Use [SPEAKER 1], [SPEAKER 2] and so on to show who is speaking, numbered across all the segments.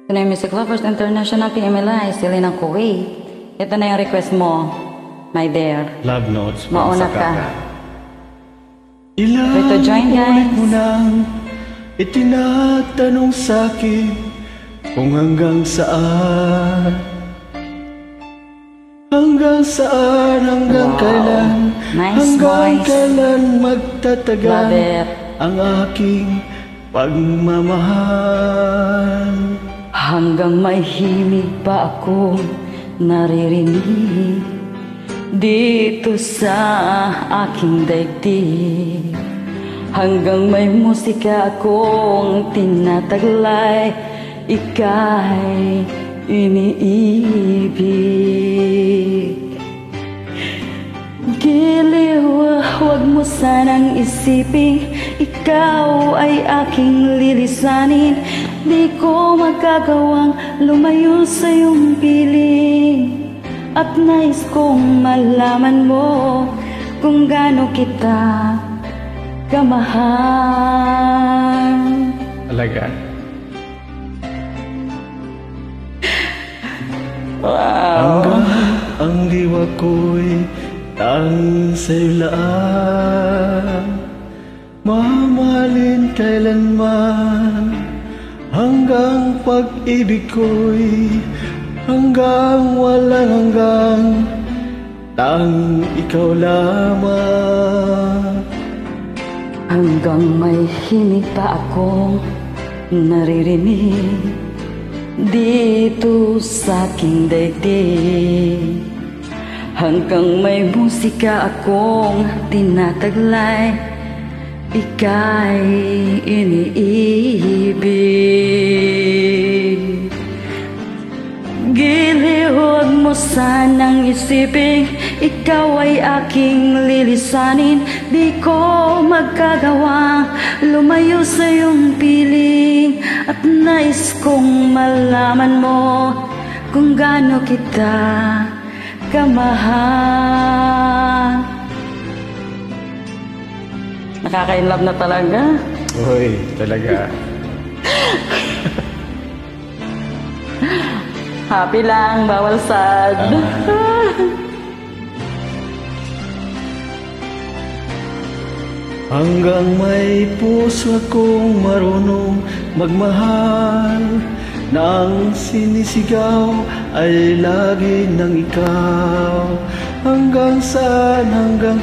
[SPEAKER 1] Ito na yung Music Lovers International PMLI, Selena Kuwait. Ito na yung request mo, my dear.
[SPEAKER 2] Love notes.
[SPEAKER 1] Mauna ka.
[SPEAKER 2] Ilang
[SPEAKER 1] to join, guys.
[SPEAKER 2] ulit mo nang itinatanong sa'kin kung hanggang saan. Hanggang saan, hanggang kailan,
[SPEAKER 1] Nice
[SPEAKER 2] hanggang
[SPEAKER 1] voice.
[SPEAKER 2] kailan magtatagal
[SPEAKER 1] Love it.
[SPEAKER 2] ang aking pagmamahal.
[SPEAKER 1] Hanggang may himig pa akong naririnig dito sa aking daigdig. Hanggang may musika akong tinataglay, ika'y iniibig. Giliw, huwag mo sanang isipin ikaw ay aking lilisanin. Di ko magagawang lumayo sa iyong piling. At nais kong malaman mo kung gaano kita kamahal.
[SPEAKER 2] Talaga?
[SPEAKER 1] Wow.
[SPEAKER 2] Hanggang ang diwa ko'y tanging sa'yo lang, mamahalin kailanman. Hanggang pag-ibig ko'y hanggang walang hanggang, tanging ikaw lamang.
[SPEAKER 1] Hanggang may himig pa akong naririnig dito sa aking daigdig. Hanggang may musika akong tinataglay, ika'y iniibig. Giliw, huwag mo sanang isipin ikaw ay aking lilisanin. Di ko magkagawa lumayo sa iyong piling. At nais kong malaman mo kung gaano kita kamahal. Nakaka-inlove na talaga.
[SPEAKER 2] Uy, talaga.
[SPEAKER 1] Happy lang, bawal sad.
[SPEAKER 2] Hanggang may puso akong marunong magmahal, nang sinisigaw ay lagi ng ikaw. Hanggang saan, hanggang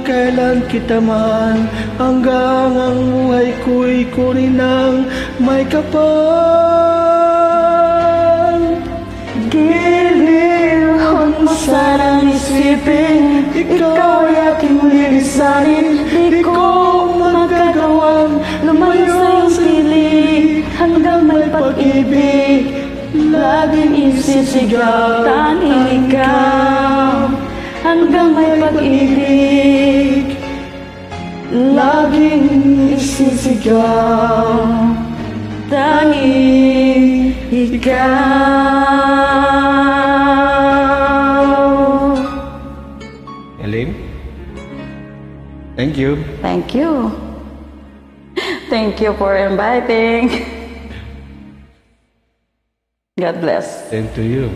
[SPEAKER 2] kailan kita man, hanggang ang buhay ko'y kunin ng may kapal.
[SPEAKER 1] Giliw, huwag mo sanang isipin ikaw ay aking lilisanin. Di ko magagawang lumayo sa iyong piling. Hanggang may pag-ibig laging isisigaw, tanging ikaw. Hanggang may pag-ibig laging isisigaw, tanging ikaw.
[SPEAKER 2] Elaine? Thank you.
[SPEAKER 1] Thank you. Thank you for inviting. God bless.
[SPEAKER 2] Same to you.